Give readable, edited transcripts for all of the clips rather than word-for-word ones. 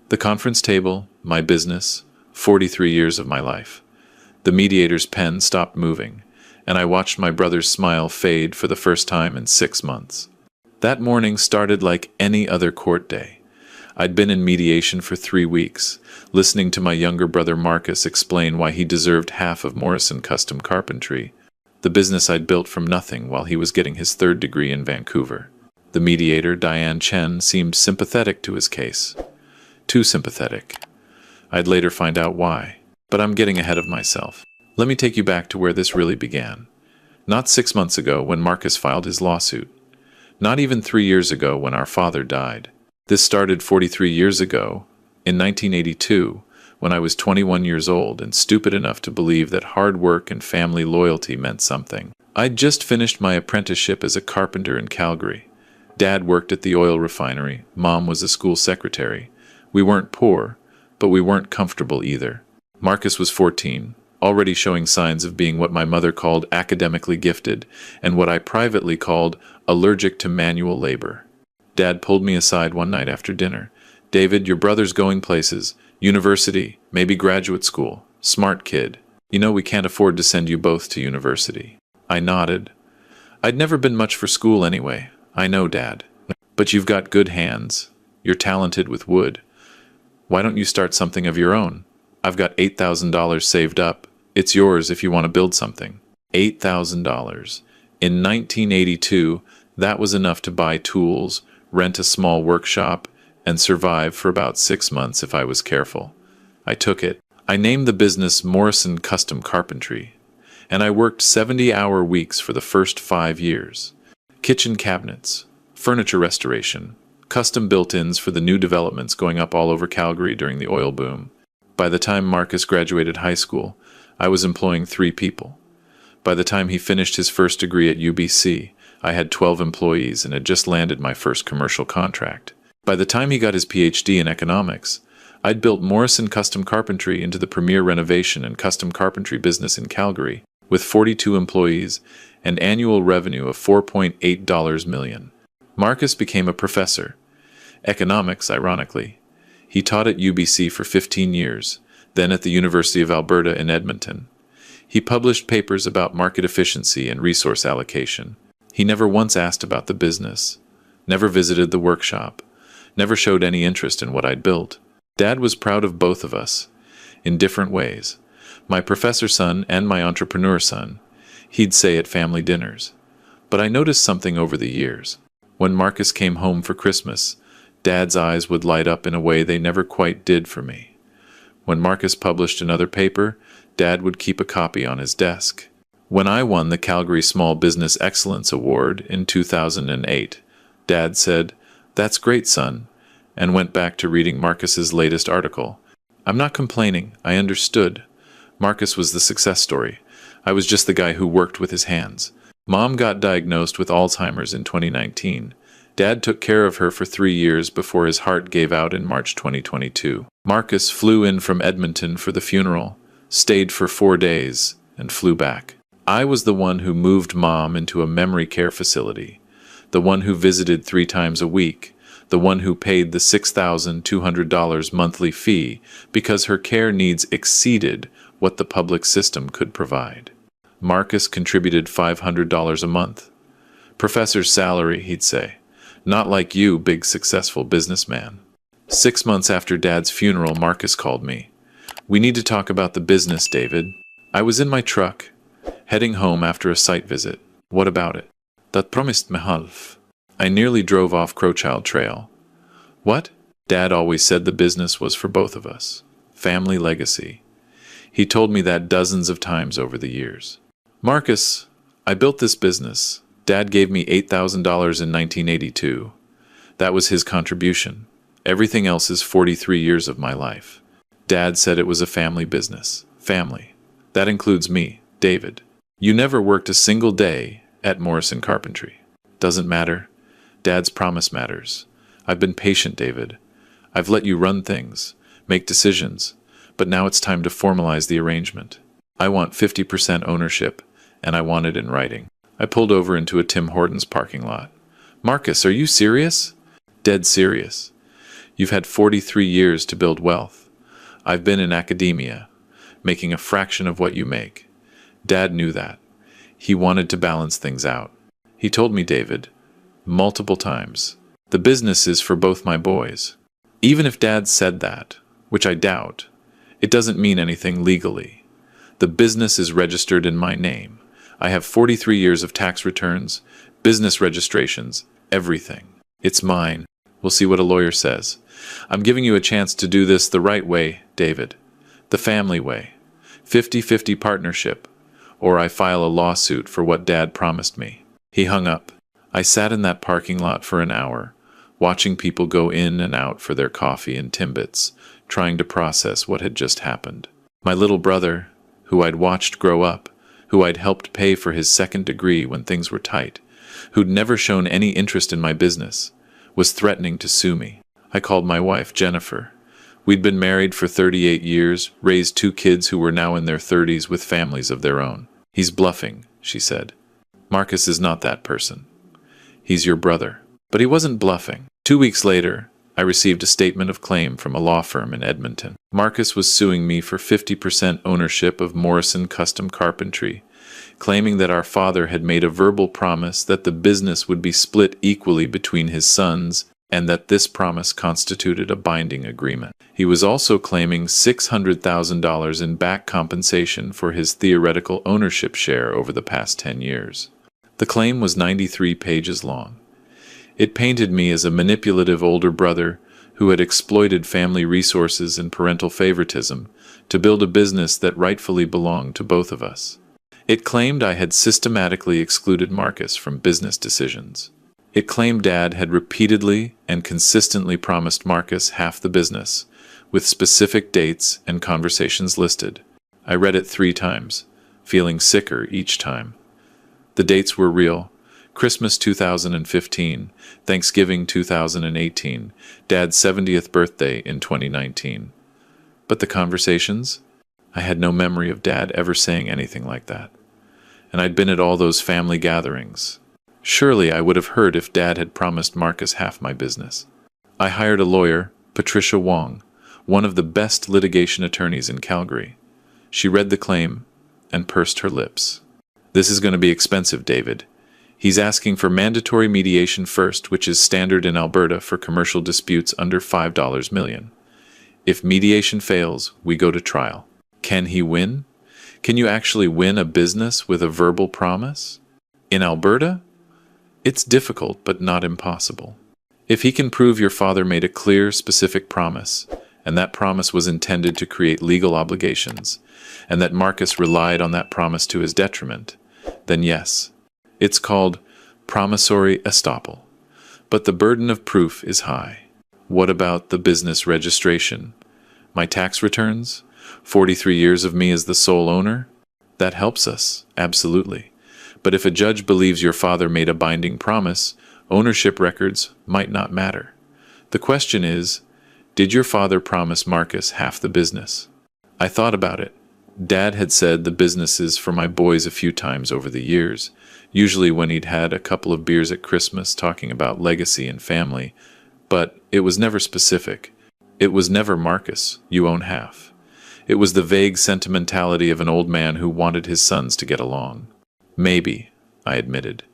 The conference table, my business, 43 years of my life. The mediator's pen stopped moving, and I watched my brother's smile fade for the first time in 6 months. That morning started like any other court day. I'd been in mediation for 3 weeks, listening to my younger brother Marcus explain why he deserved half of Morrison Custom Carpentry, the business I'd built from nothing while he was getting his 3rd degree in Vancouver. The mediator, Diane Chen, seemed sympathetic to his case. Too sympathetic. I'd later find out why, but I'm getting ahead of myself. Let me take you back to where this really began. Not 6 months ago when Marcus filed his lawsuit. Not even 3 years ago when our father died. This started 43 years ago, in 1982, when I was 21 years old and stupid enough to believe that hard work and family loyalty meant something. I'd just finished my apprenticeship as a carpenter in Calgary. Dad worked at the oil refinery. Mom was a school secretary. We weren't poor, but we weren't comfortable either. Marcus was 14, already showing signs of being what my mother called academically gifted, and what I privately called allergic to manual labor. Dad pulled me aside one night after dinner. "David, your brother's going places. University, maybe graduate school. Smart kid. You know we can't afford to send you both to university." I nodded. I'd never been much for school anyway. "I know, Dad. But you've got good hands. You're talented with wood. Why don't you start something of your own? I've got $8,000 saved up. It's yours if you want to build something." $8,000. In 1982, that was enough to buy tools, rent a small workshop, and survive for about 6 months if I was careful. I took it. I named the business Morrison Custom Carpentry, and I worked 70-hour weeks for the first 5 years. Kitchen cabinets, furniture restoration, custom built-ins for the new developments going up all over Calgary during the oil boom. By the time Marcus graduated high school, I was employing 3 people. By the time he finished his first degree at UBC, I had 12 employees and had just landed my first commercial contract. By the time he got his PhD in economics, I'd built Morrison Custom Carpentry into the premier renovation and custom carpentry business in Calgary, with 42 employees and annual revenue of $4.8 million. Marcus became a professor. Economics, ironically. He taught at UBC for 15 years, then at the University of Alberta in Edmonton. He published papers about market efficiency and resource allocation. He never once asked about the business, never visited the workshop, never showed any interest in what I'd built. Dad was proud of both of us, in different ways. My professor son and my entrepreneur son, he'd say at family dinners. But I noticed something over the years. When Marcus came home for Christmas, Dad's eyes would light up in a way they never quite did for me. When Marcus published another paper, Dad would keep a copy on his desk. When I won the Calgary Small Business Excellence Award in 2008, Dad said, "That's great, son," and went back to reading Marcus's latest article. I'm not complaining, I understood. Marcus was the success story. I was just the guy who worked with his hands. Mom got diagnosed with Alzheimer's in 2019. Dad took care of her for 3 years before his heart gave out in March 2022. Marcus flew in from Edmonton for the funeral, stayed for 4 days, and flew back. I was the one who moved Mom into a memory care facility, the one who visited 3 times a week, the one who paid the $6,200 monthly fee because her care needs exceeded what the public system could provide. Marcus contributed $500 a month. "Professor's salary," he'd say. "Not like you, big successful businessman." 6 months after Dad's funeral, Marcus called me. "We need to talk about the business, David." I was in my truck, heading home after a site visit. "What about it?" "Dat promised me half." I nearly drove off Crowchild Trail. "What?" Dad always said the business was for both of us. Family legacy. He told me that dozens of times over the years. "Marcus, I built this business. Dad gave me $8,000 in 1982. That was his contribution. Everything else is 43 years of my life. Dad said it was a family business. Family. That includes me, David. You never worked a single day at Morrison Carpentry. Doesn't matter. Dad's promise matters. I've been patient, David. I've let you run things, make decisions, but now it's time to formalize the arrangement. I want 50% ownership, and I want it in writing." I pulled over into a Tim Hortons parking lot. "Marcus, are you serious?" "Dead serious. You've had 43 years to build wealth. I've been in academia, making a fraction of what you make. Dad knew that. He wanted to balance things out. He told me, David, multiple times, the business is for both my boys. Even if Dad said that, which I doubt, it doesn't mean anything legally. The business is registered in my name. I have 43 years of tax returns, business registrations, everything. It's mine. We'll see what a lawyer says. I'm giving you a chance to do this the right way, David. The family way. 50-50 partnership. Or I file a lawsuit for what Dad promised me. He hung up. I sat in that parking lot for an hour, watching people go in and out for their coffee and Timbits, trying to process what had just happened. My little brother, who I'd watched grow up, who I'd helped pay for his second degree when things were tight, who'd never shown any interest in my business, was threatening to sue me. I called my wife, Jennifer. We'd been married for 38 years, raised 2 kids who were now in their 30s with families of their own. He's bluffing, she said. Marcus is not that person. He's your brother. But he wasn't bluffing. 2 weeks later, I received a statement of claim from a law firm in Edmonton. Marcus was suing me for 50% ownership of Morrison Custom Carpentry, claiming that our father had made a verbal promise that the business would be split equally between his sons and that this promise constituted a binding agreement. He was also claiming $600,000 in back compensation for his theoretical ownership share over the past 10 years. The claim was 93 pages long. It painted me as a manipulative older brother who had exploited family resources and parental favoritism to build a business that rightfully belonged to both of us. It claimed I had systematically excluded Marcus from business decisions. It claimed Dad had repeatedly and consistently promised Marcus half the business, with specific dates and conversations listed. I read it 3 times, feeling sicker each time. The dates were real. Christmas 2015, Thanksgiving 2018, Dad's 70th birthday in 2019. But the conversations? I had no memory of Dad ever saying anything like that. And I'd been at all those family gatherings. Surely I would have heard if Dad had promised Marcus half my business. I hired a lawyer, Patricia Wong, one of the best litigation attorneys in Calgary. She read the claim and pursed her lips. This is going to be expensive, David. He's asking for mandatory mediation first, which is standard in Alberta for commercial disputes under $5 million. If mediation fails, we go to trial. Can he win? Can you actually win a business with a verbal promise? In Alberta? It's difficult, but not impossible. If he can prove your father made a clear, specific promise, and that promise was intended to create legal obligations, and that Marcus relied on that promise to his detriment, then yes. It's called promissory estoppel. But the burden of proof is high. What about the business registration? My tax returns? 43 years of me as the sole owner? That helps us, absolutely. But if a judge believes your father made a binding promise, ownership records might not matter. The question is, did your father promise Marcus half the business? I thought about it. Dad had said the business is for my boys a few times over the years, usually when he'd had a couple of beers at Christmas talking about legacy and family, but it was never specific. It was never Marcus, you own half. It was the vague sentimentality of an old man who wanted his sons to get along. Maybe, I admitted.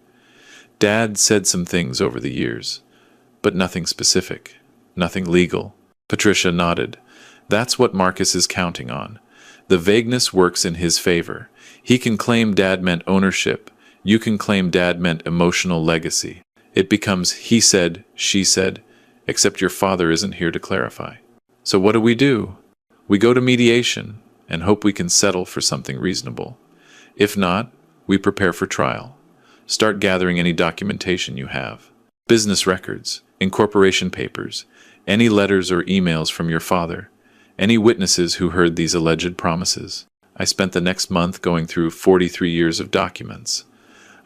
Dad said some things over the years, but nothing specific, nothing legal. Patricia nodded. That's what Marcus is counting on. The vagueness works in his favor. He can claim Dad meant ownership. You can claim Dad meant emotional legacy. It becomes he said, she said, except your father isn't here to clarify. So what do? We go to mediation and hope we can settle for something reasonable. If not, we prepare for trial. Start gathering any documentation you have. Business records, incorporation papers, any letters or emails from your father, any witnesses who heard these alleged promises. I spent the next month going through 43 years of documents.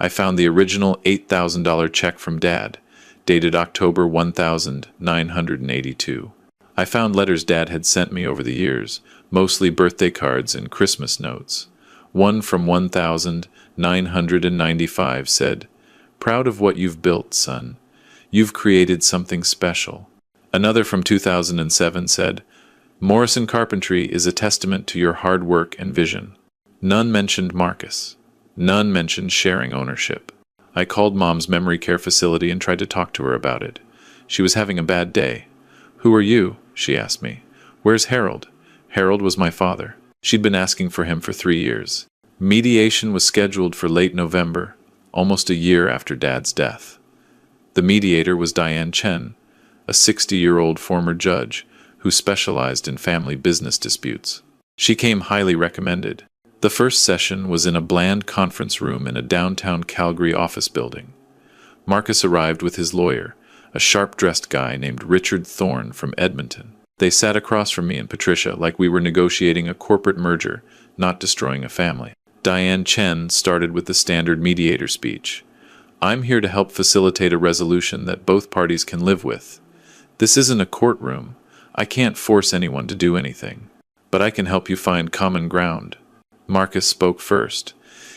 I found the original $8,000 check from Dad, dated October 1982. I found letters Dad had sent me over the years, mostly birthday cards and Christmas notes. One from 1995 said, "Proud of what you've built, son. You've created something special." Another from 2007 said, Morrison Carpentry is a testament to your hard work and vision. None mentioned Marcus. None mentioned sharing ownership. I called Mom's memory care facility and tried to talk to her about it. She was having a bad day. Who are you? She asked me. Where's Harold? Harold was my father. She'd been asking for him for 3 years. Mediation was scheduled for late November, almost a year after Dad's death. The mediator was Diane Chen, a 60-year-old former judge who specialized in family business disputes. She came highly recommended. The first session was in a bland conference room in a downtown Calgary office building. Marcus arrived with his lawyer, a sharp-dressed guy named Richard Thorne from Edmonton. They sat across from me and Patricia like we were negotiating a corporate merger, not destroying a family. Diane Chen started with the standard mediator speech. I'm here to help facilitate a resolution that both parties can live with. This isn't a courtroom. I can't force anyone to do anything. But I can help you find common ground. Marcus spoke first.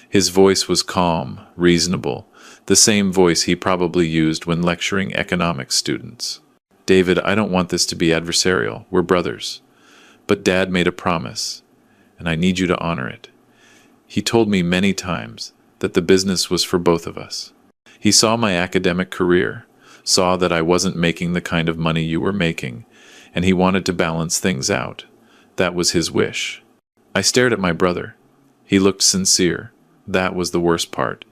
His voice was calm, reasonable, the same voice he probably used when lecturing economics students. David, I don't want this to be adversarial. We're brothers. But Dad made a promise, and I need you to honor it. He told me many times that the business was for both of us. He saw my academic career, saw that I wasn't making the kind of money you were making, and he wanted to balance things out. That was his wish. I stared at my brother. He looked sincere. That was the worst part.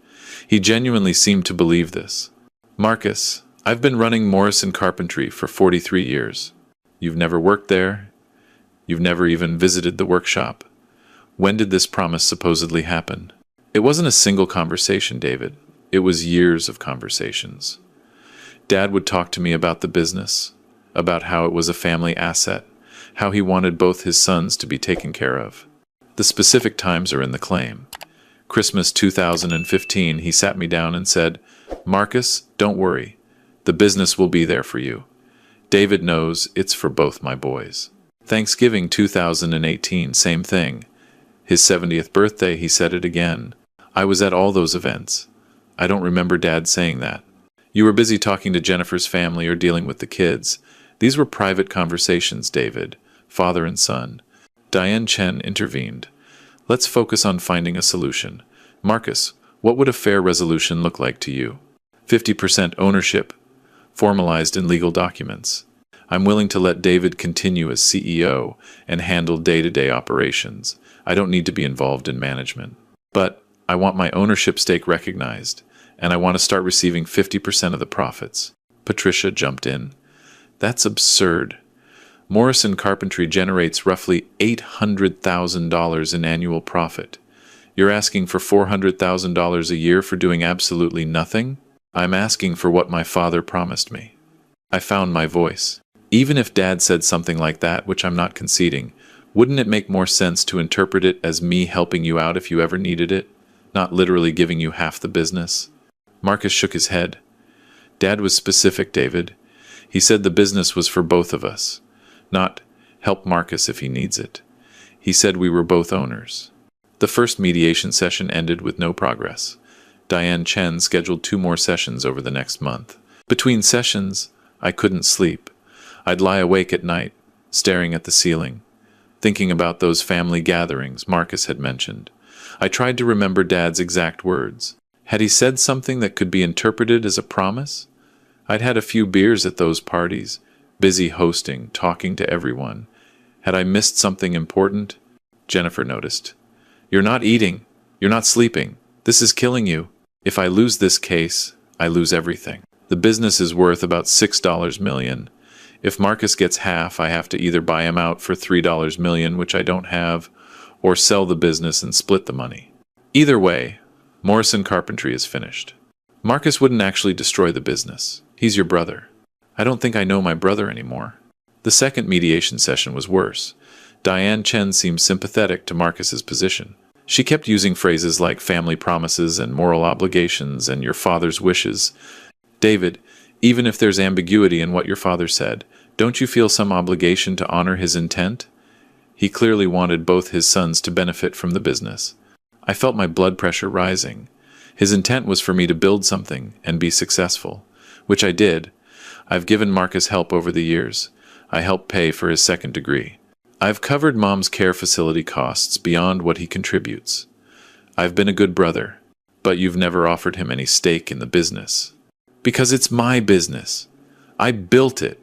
He genuinely seemed to believe this. Marcus, I've been running Morrison Carpentry for 43 years. You've never worked there. You've never even visited the workshop. When did this promise supposedly happen? It wasn't a single conversation, David. It was years of conversations. Dad would talk to me about the business, about how it was a family asset, how he wanted both his sons to be taken care of. The specific times are in the claim. Christmas 2015, he sat me down and said, Marcus, don't worry. The business will be there for you. David knows it's for both my boys. Thanksgiving 2018, same thing. His 70th birthday, he said it again. I was at all those events. I don't remember Dad saying that. You were busy talking to Jennifer's family or dealing with the kids. These were private conversations, David, father and son. Diane Chen intervened. Let's focus on finding a solution. Marcus, what would a fair resolution look like to you? 50% ownership, formalized in legal documents. I'm willing to let David continue as CEO and handle day-to-day operations. I don't need to be involved in management. But I want my ownership stake recognized, and I want to start receiving 50% of the profits. Patricia jumped in. That's absurd. Morrison Carpentry generates roughly $800,000 in annual profit. You're asking for $400,000 a year for doing absolutely nothing? I'm asking for what my father promised me. I found my voice. Even if Dad said something like that, which I'm not conceding, wouldn't it make more sense to interpret it as me helping you out if you ever needed it, not literally giving you half the business? Marcus shook his head. Dad was specific, David. He said the business was for both of us, not help Marcus if he needs it. He said we were both owners. The first mediation session ended with no progress. Diane Chen scheduled 2 more sessions over the next month. Between sessions, I couldn't sleep. I'd lie awake at night, staring at the ceiling, thinking about those family gatherings Marcus had mentioned. I tried to remember Dad's exact words. Had he said something that could be interpreted as a promise? I'd had a few beers at those parties, busy hosting, talking to everyone. Had I missed something important? Jennifer noticed. You're not eating. You're not sleeping. This is killing you. If I lose this case, I lose everything. The business is worth about $6 million. If Marcus gets half, I have to either buy him out for $3 million, which I don't have, or sell the business and split the money. Either way, Morrison Carpentry is finished. Marcus wouldn't actually destroy the business. He's your brother. I don't think I know my brother anymore. The second mediation session was worse. Diane Chen seemed sympathetic to Marcus's position. She kept using phrases like family promises and moral obligations and your father's wishes. David, even if there's ambiguity in what your father said, don't you feel some obligation to honor his intent? He clearly wanted both his sons to benefit from the business. I felt my blood pressure rising. His intent was for me to build something and be successful, which I did. I've given Marcus help over the years. I helped pay for his second degree. I've covered Mom's care facility costs beyond what he contributes. I've been a good brother, but you've never offered him any stake in the business. Because it's my business. I built it.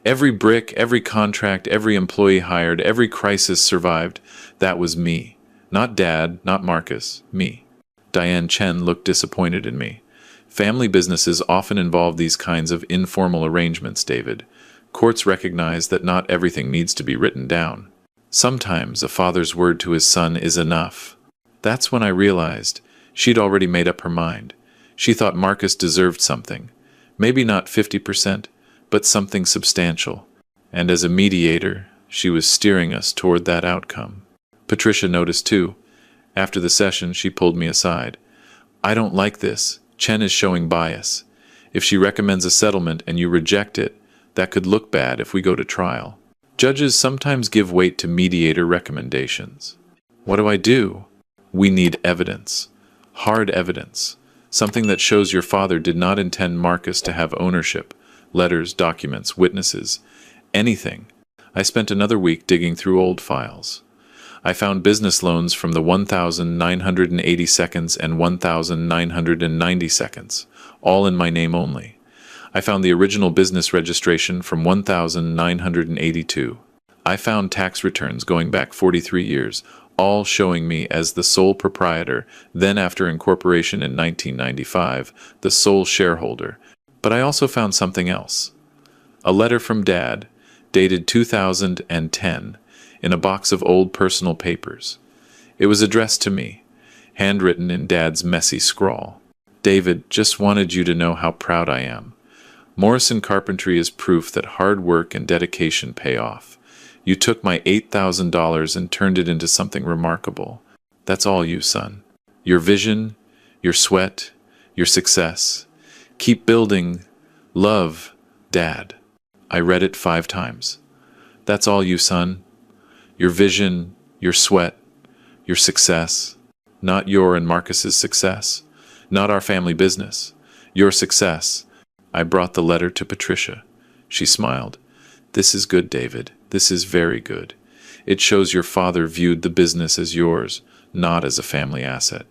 Every brick, every contract, every employee hired, every crisis survived. That was me. Not Dad, not Marcus, me. Diane Chen looked disappointed in me. Family businesses often involve these kinds of informal arrangements, David. Courts recognize that not everything needs to be written down. Sometimes a father's word to his son is enough. That's when I realized she'd already made up her mind. She thought Marcus deserved something. Maybe not 50%, but something substantial. And as a mediator, she was steering us toward that outcome. Patricia noticed too. After the session, she pulled me aside. I don't like this. Chen is showing bias. If she recommends a settlement and you reject it, that could look bad if we go to trial. Judges sometimes give weight to mediator recommendations. What do? We need evidence. Hard evidence. Something that shows your father did not intend Marcus to have ownership. Letters, documents, witnesses. Anything. I spent another week digging through old files. I found business loans from the 1,980 seconds and 1,990 seconds, all in my name only. I found the original business registration from 1,982. I found tax returns going back 43 years, all showing me as the sole proprietor, then after incorporation in 1995, the sole shareholder. But I also found something else. A letter from Dad, dated 2010, in a box of old personal papers. It was addressed to me, handwritten in Dad's messy scrawl. David, just wanted you to know how proud I am. Morrison Carpentry is proof that hard work and dedication pay off. You took my $8,000 and turned it into something remarkable. That's all you, son. Your vision, your sweat, your success. Keep building. Love, Dad. I read it 5 times. That's all you, son. Your vision, your sweat, your success. Not your and Marcus's success. Not our family business. Your success. I brought the letter to Patricia. She smiled. This is good, David. This is very good. It shows your father viewed the business as yours, not as a family asset.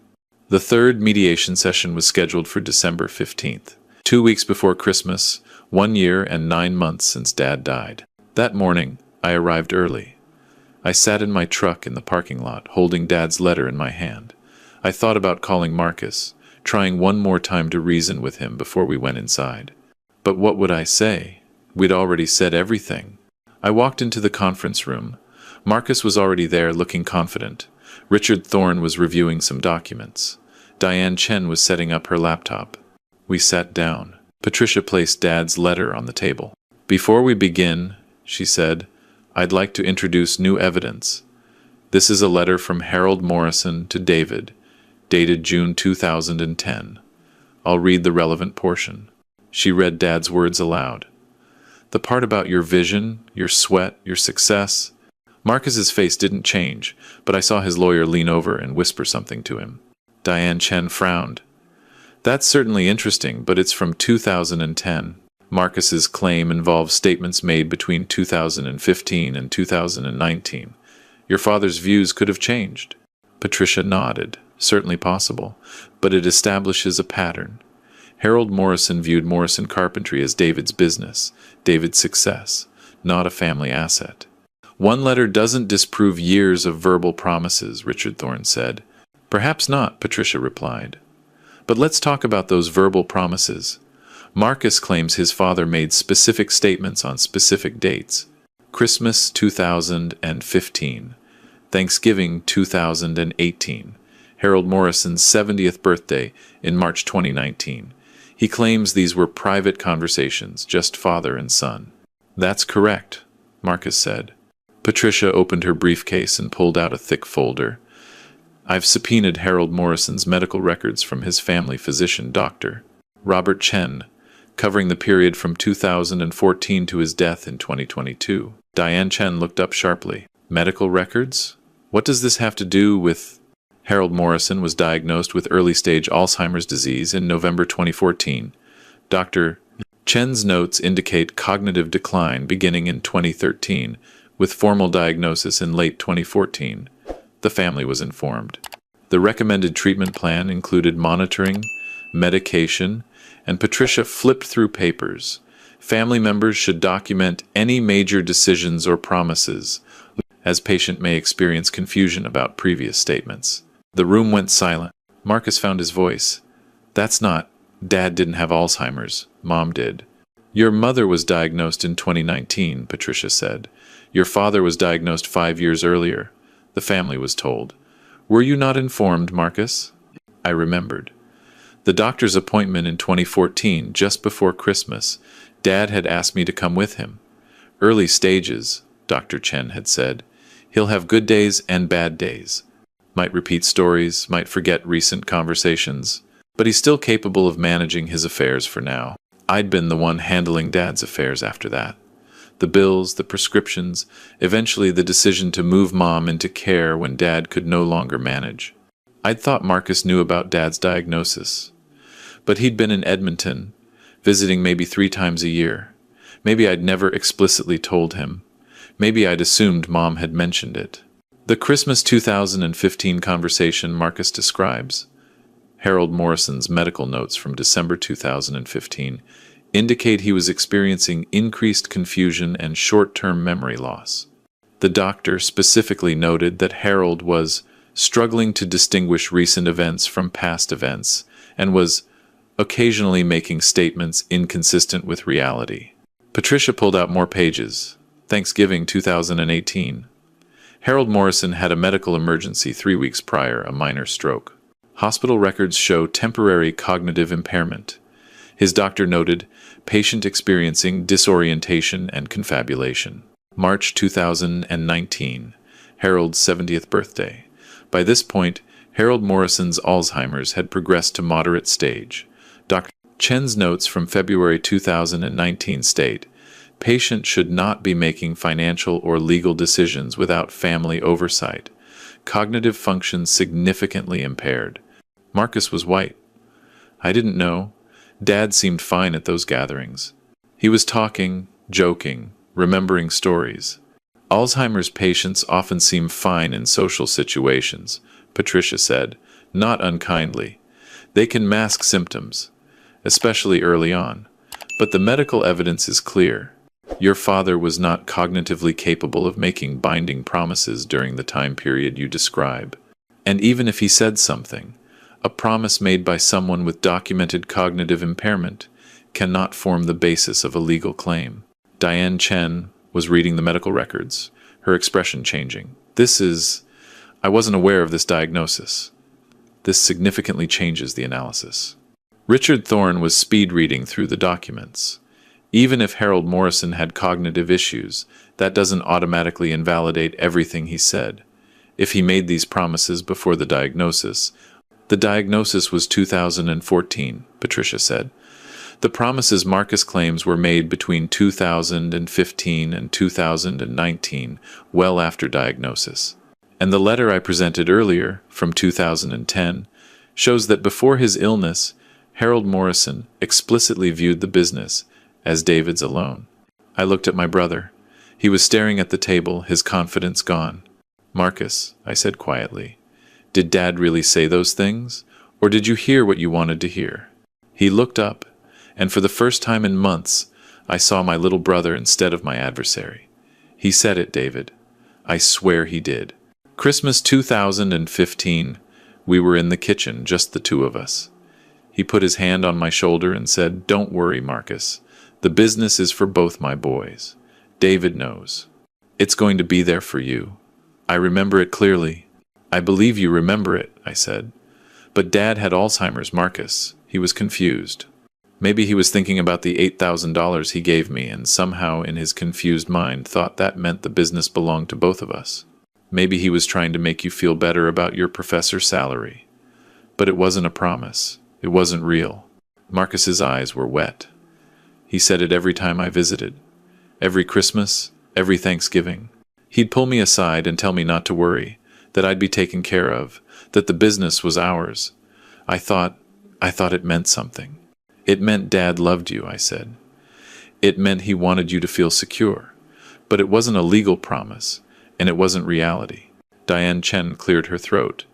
The third mediation session was scheduled for December 15th, 2 weeks before Christmas, 1 year and 9 months since Dad died. That morning, I arrived early. I sat in my truck in the parking lot, holding Dad's letter in my hand. I thought about calling Marcus, trying one more time to reason with him before we went inside. But what would I say? We'd already said everything. I walked into the conference room. Marcus was already there, looking confident. Richard Thorne was reviewing some documents. Diane Chen was setting up her laptop. We sat down. Patricia placed Dad's letter on the table. Before we begin, she said, I'd like to introduce new evidence. This is a letter from Harold Morrison to David, dated June 2010. I'll read the relevant portion. She read Dad's words aloud. The part about your vision, your sweat, your success. Marcus's face didn't change, but I saw his lawyer lean over and whisper something to him. Diane Chen frowned. That's certainly interesting, but it's from 2010. Marcus's claim involves statements made between 2015 and 2019. Your father's views could have changed. Patricia nodded. Certainly possible, but it establishes a pattern. Harold Morrison viewed Morrison Carpentry as David's business, David's success, not a family asset. One letter doesn't disprove years of verbal promises, Richard Thorne said. Perhaps not, Patricia replied. But let's talk about those verbal promises. Marcus claims his father made specific statements on specific dates. Christmas 2015, Thanksgiving 2018, Harold Morrison's 70th birthday in March 2019. He claims these were private conversations, just father and son. That's correct, Marcus said. Patricia opened her briefcase and pulled out a thick folder. I've subpoenaed Harold Morrison's medical records from his family physician, Dr. Robert Chen, covering the period from 2014 to his death in 2022. Diane Chen looked up sharply. Medical records? What does this have to do with... Harold Morrison was diagnosed with early-stage Alzheimer's disease in November 2014. Dr. Chen's notes indicate cognitive decline beginning in 2013, with formal diagnosis in late 2014. The family was informed. The recommended treatment plan included monitoring, medication, and Patricia flipped through papers. Family members should document any major decisions or promises, as patient may experience confusion about previous statements. The room went silent. Marcus found his voice. "That's not. Dad didn't have Alzheimer's. Mom did." "Your mother was diagnosed in 2019, Patricia said. "Your father was diagnosed 5 years earlier," the family was told. "Were you not informed, Marcus?" I remembered. The doctor's appointment in 2014, just before Christmas, Dad had asked me to come with him. "Early stages," Dr. Chen had said. "He'll have good days and bad days. Might repeat stories, might forget recent conversations, but he's still capable of managing his affairs for now." I'd been the one handling Dad's affairs after that. The bills, the prescriptions, eventually the decision to move Mom into care when Dad could no longer manage. I'd thought Marcus knew about Dad's diagnosis. But he'd been in Edmonton, visiting maybe 3 times a year. Maybe I'd never explicitly told him. Maybe I'd assumed Mom had mentioned it. The Christmas 2015 conversation Marcus describes, Harold Morrison's medical notes from December 2015, indicate he was experiencing increased confusion and short-term memory loss. The doctor specifically noted that Harold was struggling to distinguish recent events from past events and was occasionally making statements inconsistent with reality. Patricia pulled out more pages. Thanksgiving 2018. Harold Morrison had a medical emergency 3 weeks prior, a minor stroke. Hospital records show temporary cognitive impairment. His doctor noted patient experiencing disorientation and confabulation. March 2019, Harold's 70th birthday. By this point, Harold Morrison's Alzheimer's had progressed to moderate stage. Dr. Chen's notes from February 2019 state, patient should not be making financial or legal decisions without family oversight. Cognitive function significantly impaired. Marcus was white. I didn't know. Dad seemed fine at those gatherings. He was talking, joking, remembering stories. Alzheimer's patients often seem fine in social situations, Patricia said, not unkindly. They can mask symptoms, especially early on. But the medical evidence is clear. Your father was not cognitively capable of making binding promises during the time period you describe. And even if he said something, a promise made by someone with documented cognitive impairment cannot form the basis of a legal claim. Diane Chen was reading the medical records, her expression changing. I wasn't aware of this diagnosis. This significantly changes the analysis. Richard Thorne was speed reading through the documents. Even if Harold Morrison had cognitive issues, that doesn't automatically invalidate everything he said. If he made these promises before the diagnosis was 2014, Patricia said. The promises Marcus claims were made between 2015 and 2019, well after diagnosis. And the letter I presented earlier, from 2010, shows that before his illness, Harold Morrison explicitly viewed the business as David's alone. I looked at my brother. He was staring at the table, his confidence gone. "Marcus," I said quietly, "did Dad really say those things? Or did you hear what you wanted to hear?" He looked up, and for the first time in months, I saw my little brother instead of my adversary. "He said it, David. I swear he did." Christmas 2015, we were in the kitchen, just the two of us. He put his hand on my shoulder and said, "Don't worry, Marcus. The business is for both my boys. David knows. It's going to be there for you." I remember it clearly. "I believe you remember it," I said. "But Dad had Alzheimer's, Marcus." He was confused. Maybe he was thinking about the $8,000 he gave me and somehow in his confused mind thought that meant the business belonged to both of us. Maybe he was trying to make you feel better about your professor's salary. But it wasn't a promise. It wasn't real. Marcus's eyes were wet. He said it every time I visited. Every Christmas, every Thanksgiving. He'd pull me aside and tell me not to worry, that I'd be taken care of, that the business was ours. I thought it meant something. "It meant Dad loved you," I said. It meant he wanted you to feel secure. But it wasn't a legal promise, and it wasn't reality. Diane Chen cleared her throat.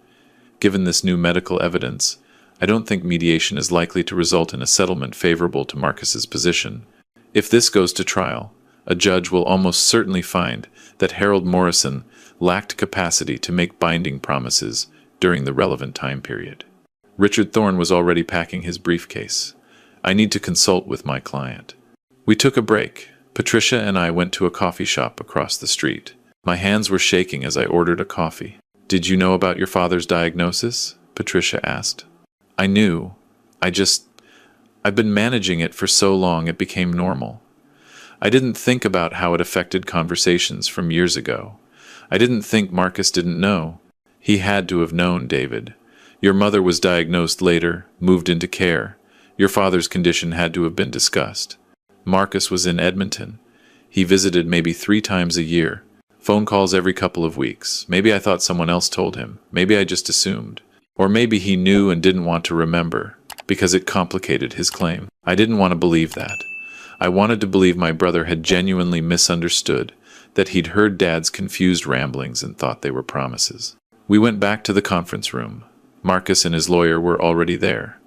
Given this new medical evidence, I don't think mediation is likely to result in a settlement favorable to Marcus's position. If this goes to trial, a judge will almost certainly find that Harold Morrison lacked capacity to make binding promises during the relevant time period. Richard Thorne was already packing his briefcase. I need to consult with my client. We took a break. Patricia and I went to a coffee shop across the street. My hands were shaking as I ordered a coffee. Did you know about your father's diagnosis? Patricia asked. I knew. I've been managing it for so long it became normal. I didn't think about how it affected conversations from years ago. I didn't think Marcus didn't know. He had to have known, David. Your mother was diagnosed later, moved into care. Your father's condition had to have been discussed. Marcus was in Edmonton. He visited maybe 3 times a year. Phone calls every couple of weeks. Maybe I thought someone else told him. Maybe I just assumed. Or maybe he knew and didn't want to remember, because it complicated his claim. I didn't want to believe that. I wanted to believe my brother had genuinely misunderstood, that he'd heard Dad's confused ramblings and thought they were promises. We went back to the conference room. Marcus and his lawyer were already there.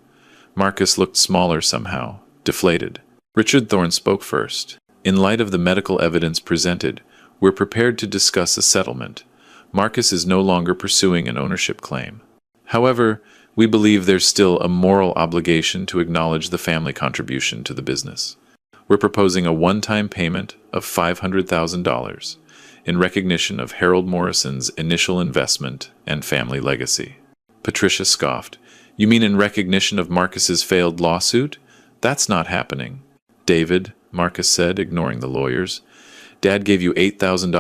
Marcus looked smaller somehow, deflated. Richard Thorne spoke first. In light of the medical evidence presented, we're prepared to discuss a settlement. Marcus is no longer pursuing an ownership claim. However, we believe there's still a moral obligation to acknowledge the family contribution to the business. We're proposing a one-time payment of $500,000 in recognition of Harold Morrison's initial investment and family legacy. Patricia scoffed. You mean in recognition of Marcus's failed lawsuit? That's not happening. David, Marcus said, ignoring the lawyers. Dad gave you $8,000 in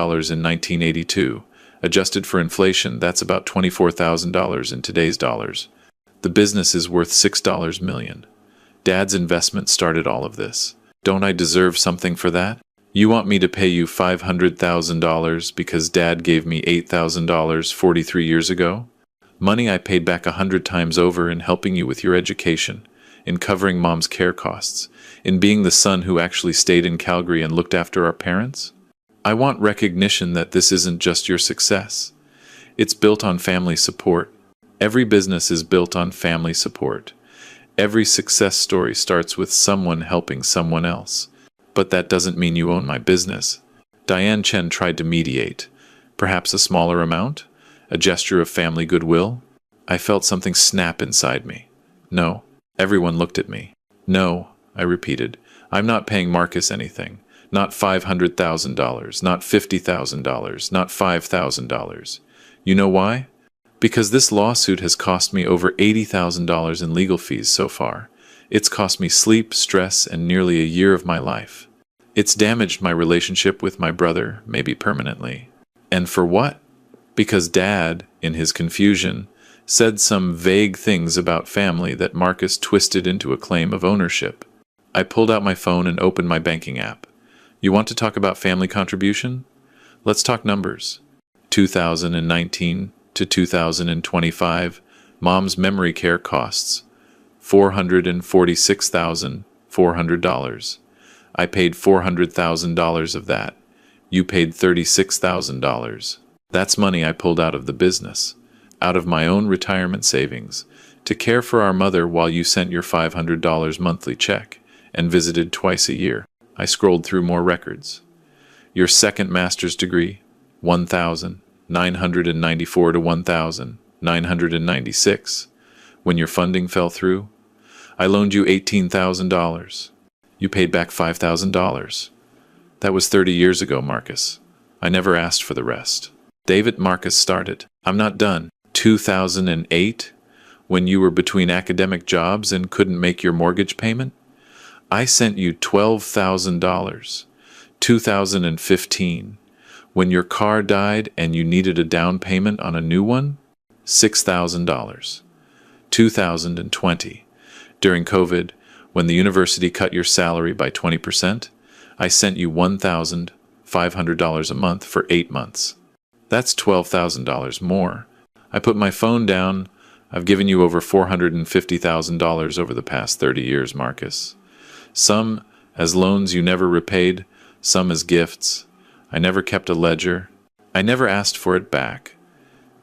1982. Adjusted for inflation, that's about $24,000 in today's dollars. The business is worth $6 million. Dad's investment started all of this. Don't I deserve something for that? You want me to pay you $500,000 because Dad gave me $8,000 43 years ago? Money I paid back 100 times over in helping you with your education, in covering Mom's care costs, in being the son who actually stayed in Calgary and looked after our parents? I want recognition that this isn't just your success. It's built on family support. Every business is built on family support. Every success story starts with someone helping someone else. But that doesn't mean you own my business. Diane Chen tried to mediate. Perhaps a smaller amount? A gesture of family goodwill? I felt something snap inside me. No. Everyone looked at me. No, I repeated. I'm not paying Marcus anything. Not $500,000, not $50,000, not $5,000. You know why? Because this lawsuit has cost me over $80,000 in legal fees so far. It's cost me sleep, stress, and nearly a year of my life. It's damaged my relationship with my brother, maybe permanently. And for what? Because Dad, in his confusion, said some vague things about family that Marcus twisted into a claim of ownership. I pulled out my phone and opened my banking app. You want to talk about family contribution? Let's talk numbers. 2019 to 2025, Mom's memory care costs $446,400. I paid $400,000 of that. You paid $36,000. That's money I pulled out of the business, out of my own retirement savings, to care for our mother while you sent your $500 monthly check and visited twice a year. I scrolled through more records. Your second master's degree, $1,994 to $1,996. When your funding fell through, I loaned you $18,000. You paid back $5,000. That was 30 years ago, Marcus. I never asked for the rest. David, Marcus started. I'm not done. 2008, when you were between academic jobs and couldn't make your mortgage payment? I sent you $12,000. 2015, when your car died and you needed a down payment on a new one? $6,000. 2020, during COVID, when the university cut your salary by 20%, I sent you $1,500 a month for 8 months. That's $12,000 more. I put my phone down. I've given you over $450,000 over the past 30 years, Marcus. Some as loans you never repaid, some as gifts. I never kept a ledger. I never asked for it back,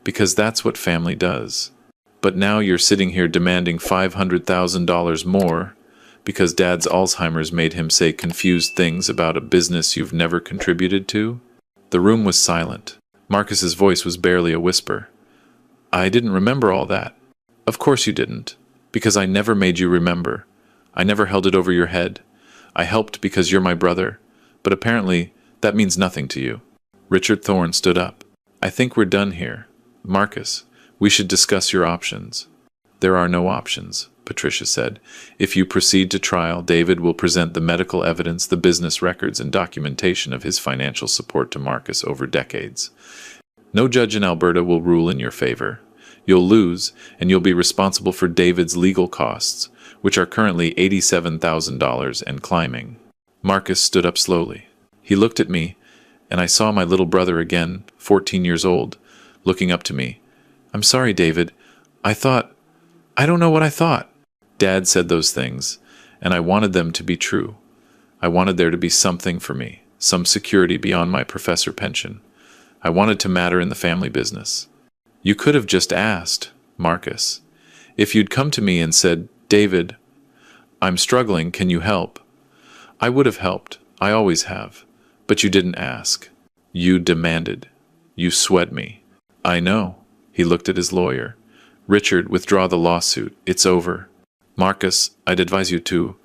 because that's what family does. But now you're sitting here demanding $500,000 more because Dad's Alzheimer's made him say confused things about a business you've never contributed to? The room was silent. Marcus's voice was barely a whisper. I didn't remember all that. Of course you didn't, because I never made you remember. I never held it over your head. I helped because you're my brother, but apparently that means nothing to you. Richard Thorne stood up. I think we're done here. Marcus, we should discuss your options. There are no options, Patricia said. If you proceed to trial, David will present the medical evidence, the business records, and documentation of his financial support to Marcus over decades. No judge in Alberta will rule in your favor. You'll lose, and you'll be responsible for David's legal costs, which are currently $87,000 and climbing. Marcus stood up slowly. He looked at me, and I saw my little brother again, 14 years old, looking up to me. I'm sorry, David. I don't know what I thought. Dad said those things, and I wanted them to be true. I wanted there to be something for me, some security beyond my professor pension. I wanted to matter in the family business. You could have just asked, Marcus. If you'd come to me and said, David, I'm struggling, can you help? I would have helped. I always have. But you didn't ask. You demanded. You swed me. I know. He looked at his lawyer. Richard, withdraw the lawsuit. It's over. Marcus, I'd advise you to.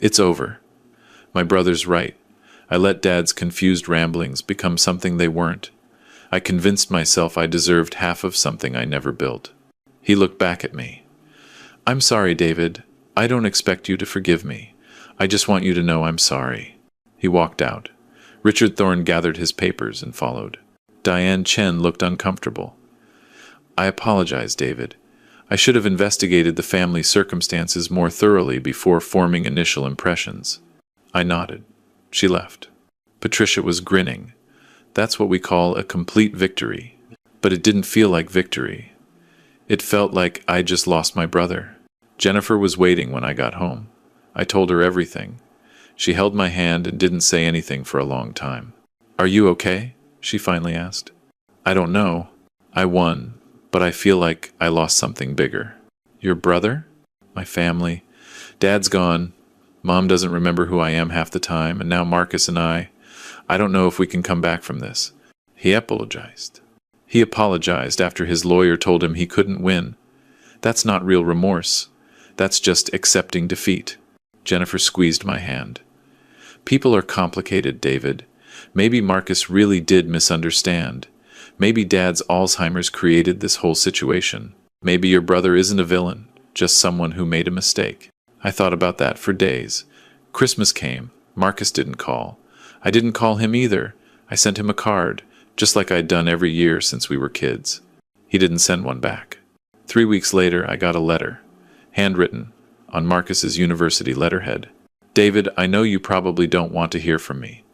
It's over. My brother's right. I let Dad's confused ramblings become something they weren't. I convinced myself I deserved half of something I never built. He looked back at me. I'm sorry, David. I don't expect you to forgive me. I just want you to know I'm sorry. He walked out. Richard Thorne gathered his papers and followed. Diane Chen looked uncomfortable. I apologize, David. I should have investigated the family circumstances more thoroughly before forming initial impressions. I nodded. She left. Patricia was grinning. That's what we call a complete victory. But it didn't feel like victory. It felt like I just lost my brother. Jennifer was waiting when I got home. I told her everything. She held my hand and didn't say anything for a long time. Are you okay? She finally asked. I don't know. I won, but I feel like I lost something bigger. Your brother? My family. Dad's gone. Mom doesn't remember who I am half the time, and now Marcus and I don't know if we can come back from this. He apologized. He apologized after his lawyer told him he couldn't win. That's not real remorse. That's just accepting defeat. Jennifer squeezed my hand. People are complicated, David. Maybe Marcus really did misunderstand. Maybe Dad's Alzheimer's created this whole situation. Maybe your brother isn't a villain, just someone who made a mistake. I thought about that for days. Christmas came. Marcus didn't call. I didn't call him either. I sent him a card, just like I'd done every year since we were kids. He didn't send one back. 3 weeks later, I got a letter, handwritten, on Marcus's university letterhead. David, I know you probably don't want to hear from me.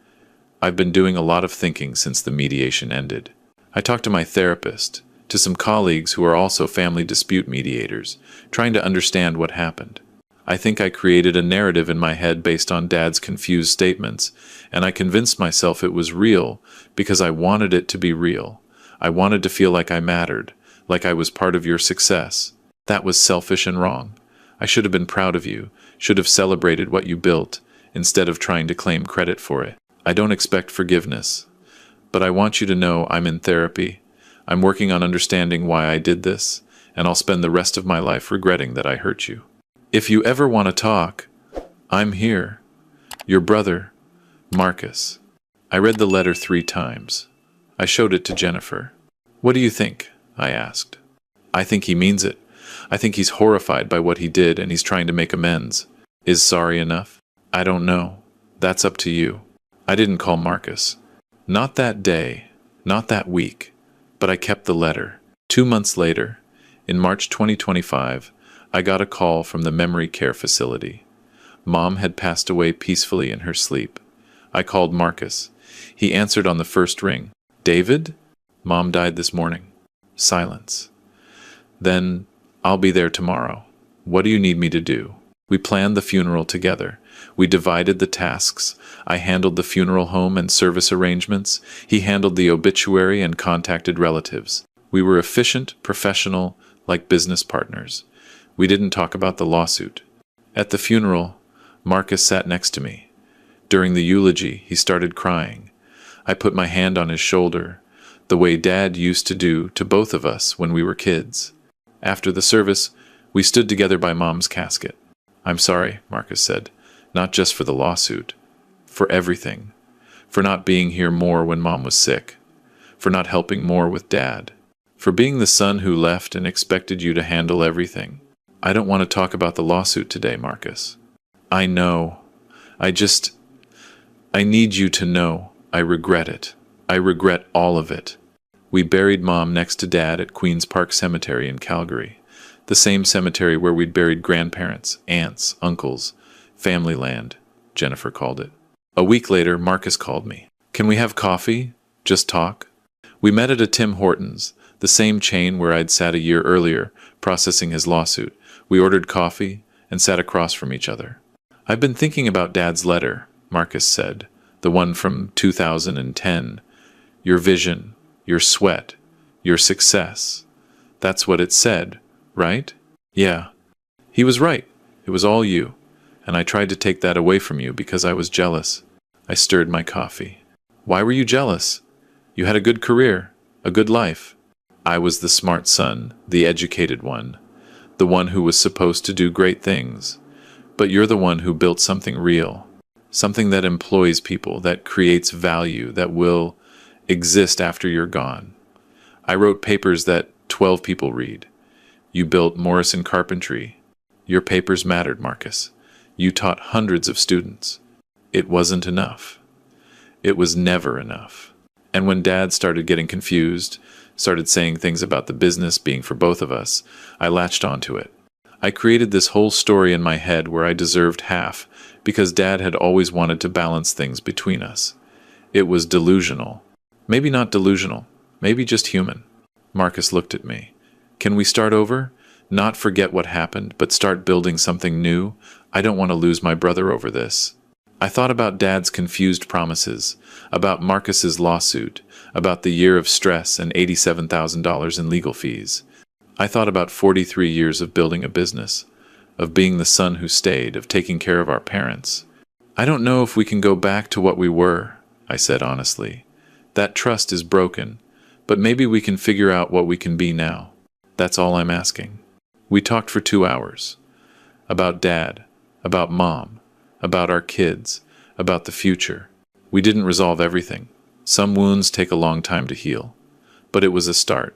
I've been doing a lot of thinking since the mediation ended. I talked to my therapist, to some colleagues who are also family dispute mediators, trying to understand what happened. I think I created a narrative in my head based on Dad's confused statements, and I convinced myself it was real because I wanted it to be real. I wanted to feel like I mattered, like I was part of your success. That was selfish and wrong. I should have been proud of you, should have celebrated what you built, instead of trying to claim credit for it. I don't expect forgiveness, but I want you to know I'm in therapy. I'm working on understanding why I did this, and I'll spend the rest of my life regretting that I hurt you. If you ever want to talk, I'm here. Your brother, Marcus. I read the letter 3 times. I showed it to Jennifer. What do you think? I asked. I think he means it. I think he's horrified by what he did and he's trying to make amends. Is sorry enough? I don't know. That's up to you. I didn't call Marcus. Not that day, not that week, but I kept the letter. 2 months later, in March 2025, I got a call from the memory care facility. Mom had passed away peacefully in her sleep. I called Marcus. He answered on the first ring. David? Mom died this morning. Silence. Then, I'll be there tomorrow. What do you need me to do? We planned the funeral together, We divided the tasks. I handled the funeral home and service arrangements. He handled the obituary and contacted relatives. We were efficient, professional, like business partners. We didn't talk about the lawsuit. At the funeral, Marcus sat next to me. During the eulogy, he started crying. I put my hand on his shoulder, the way Dad used to do to both of us when we were kids. After the service, we stood together by Mom's casket. "I'm sorry," Marcus said, "not just for the lawsuit, for everything, for not being here more when Mom was sick, for not helping more with Dad, for being the son who left and expected you to handle everything. I don't want to talk about the lawsuit today, Marcus. I know. I need you to know. I regret it. I regret all of it." We buried Mom next to Dad at Queen's Park Cemetery in Calgary, the same cemetery where we'd buried grandparents, aunts, uncles, family land, Jennifer called it. A week later, Marcus called me. "Can we have coffee? Just talk?" We met at a Tim Hortons, the same chain where I'd sat a year earlier, processing his lawsuit. We ordered coffee and sat across from each other. "I've been thinking about Dad's letter," Marcus said, "the one from 2010. Your vision, your sweat, your success. That's what it said, right?" "Yeah." "He was right. It was all you. And I tried to take that away from you because I was jealous." I stirred my coffee. "Why were you jealous? You had a good career, a good life." "I was the smart son, the educated one, the one who was supposed to do great things. But you're the one who built something real, something that employs people, that creates value, that will exist after you're gone. I wrote papers that 12 people read. You built Morrison Carpentry. Your papers mattered, Marcus. You taught hundreds of students. It wasn't enough. It was never enough." And when Dad started getting confused, started saying things about the business being for both of us, I latched onto it. I created this whole story in my head where I deserved half because Dad had always wanted to balance things between us. It was delusional. Maybe not delusional, maybe just human. Marcus looked at me. "Can we start over? Not forget what happened, but start building something new? I don't want to lose my brother over this." I thought about Dad's confused promises, about Marcus's lawsuit, about the year of stress and $87,000 in legal fees. I thought about 43 years of building a business, of being the son who stayed, of taking care of our parents. "I don't know if we can go back to what we were," I said honestly. "That trust is broken, but maybe we can figure out what we can be now. That's all I'm asking." We talked for 2 hours. About Dad, about Mom, about our kids, about the future. We didn't resolve everything. Some wounds take a long time to heal. But it was a start.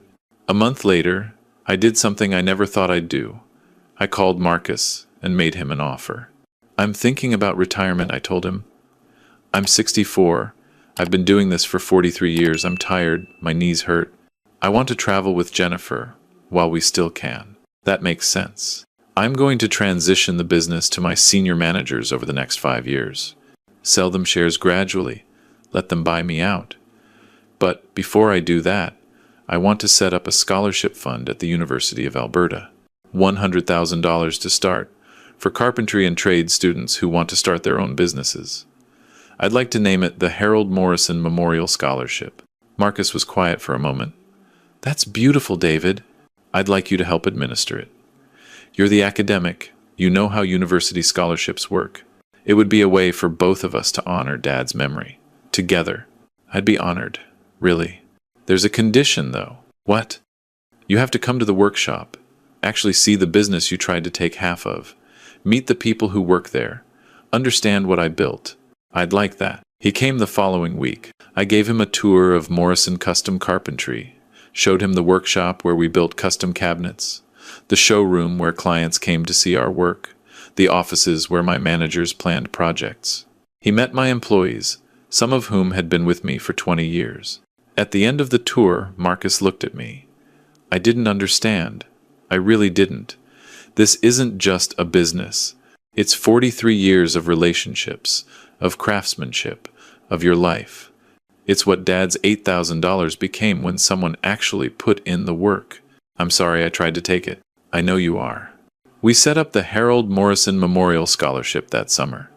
A month later, I did something I never thought I'd do. I called Marcus and made him an offer. "I'm thinking about retirement," I told him. "I'm 64. I've been doing this for 43 years. I'm tired. My knees hurt. I want to travel with Jennifer while we still can. That makes sense. I'm going to transition the business to my senior managers over the next 5 years. Sell them shares gradually. Let them buy me out. But before I do that, I want to set up a scholarship fund at the University of Alberta. $100,000 to start, for carpentry and trade students who want to start their own businesses. I'd like to name it the Harold Morrison Memorial Scholarship." Marcus was quiet for a moment. "That's beautiful, David. I'd like you to help administer it. You're the academic. You know how university scholarships work. It would be a way for both of us to honor Dad's memory. Together. I'd be honored. Really. There's a condition, though." "What?" "You have to come to the workshop. Actually see the business you tried to take half of. Meet the people who work there. Understand what I built. I'd like that." He came the following week. I gave him a tour of Morrison Custom Carpentry, showed him the workshop where we built custom cabinets, the showroom where clients came to see our work, the offices where my managers planned projects. He met my employees, some of whom had been with me for 20 years. At the end of the tour, Marcus looked at me. I didn't understand. I really didn't. This isn't just a business. It's 43 years of relationships, of craftsmanship, of your life. It's what Dad's $8,000 became when someone actually put in the work. I'm sorry I tried to take it. I know you are. We set up the Harold Morrison Memorial Scholarship that summer.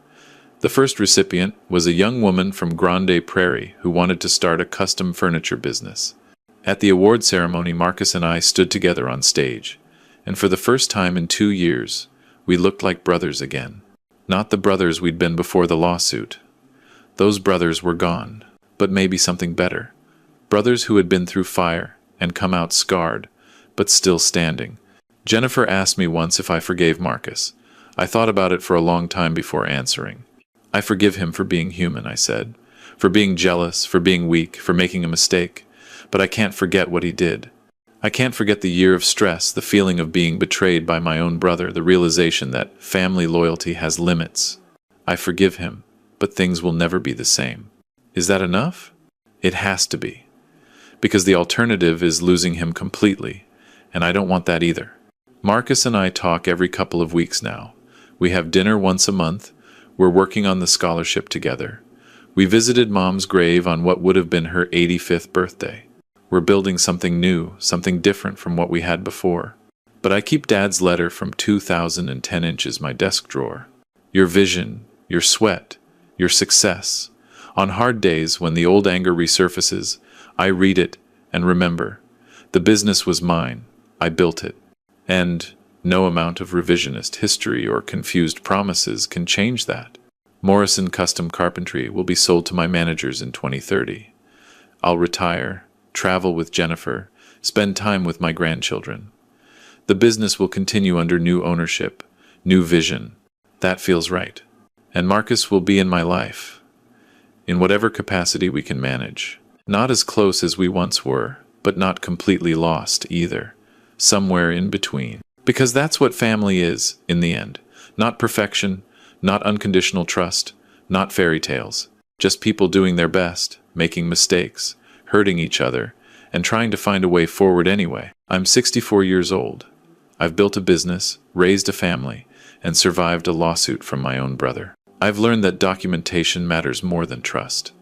The first recipient was a young woman from Grande Prairie who wanted to start a custom furniture business. At the award ceremony, Marcus and I stood together on stage, and for the first time in 2 years, we looked like brothers again. Not the brothers we'd been before the lawsuit. Those brothers were gone, but maybe something better. Brothers who had been through fire and come out scarred, but still standing. Jennifer asked me once if I forgave Marcus. I thought about it for a long time before answering. I forgive him for being human, I said. For being jealous, for being weak, for making a mistake. But I can't forget what he did. I can't forget the year of stress, the feeling of being betrayed by my own brother, the realization that family loyalty has limits. I forgive him, but things will never be the same. Is that enough? It has to be. Because the alternative is losing him completely, and I don't want that either. Marcus and I talk every couple of weeks now. We have dinner once a month. We're working on the scholarship together. We visited Mom's grave on what would have been her 85th birthday. We're building something new, something different from what we had before. But I keep Dad's letter from 2010 inches my desk drawer. Your vision, your sweat, your success. On hard days when the old anger resurfaces, I read it and remember. The business was mine. I built it. And no amount of revisionist history or confused promises can change that. Morrison Custom Carpentry will be sold to my managers in 2030. I'll retire, travel with Jennifer, spend time with my grandchildren. The business will continue under new ownership, new vision. That feels right. And Marcus will be in my life, in whatever capacity we can manage. Not as close as we once were, but not completely lost either. Somewhere in between. Because that's what family is, in the end. Not perfection, not unconditional trust, not fairy tales. Just people doing their best, making mistakes, hurting each other, and trying to find a way forward anyway. I'm 64 years old. I've built a business, raised a family, and survived a lawsuit from my own brother. I've learned that documentation matters more than trust,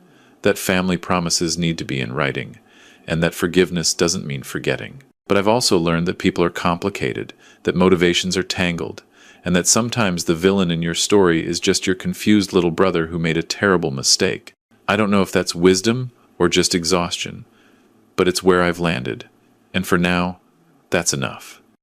that family promises need to be in writing, and that forgiveness doesn't mean forgetting. But I've also learned that people are complicated, that motivations are tangled, and that sometimes the villain in your story is just your confused little brother who made a terrible mistake. I don't know if that's wisdom or just exhaustion, but it's where I've landed. And for now, that's enough.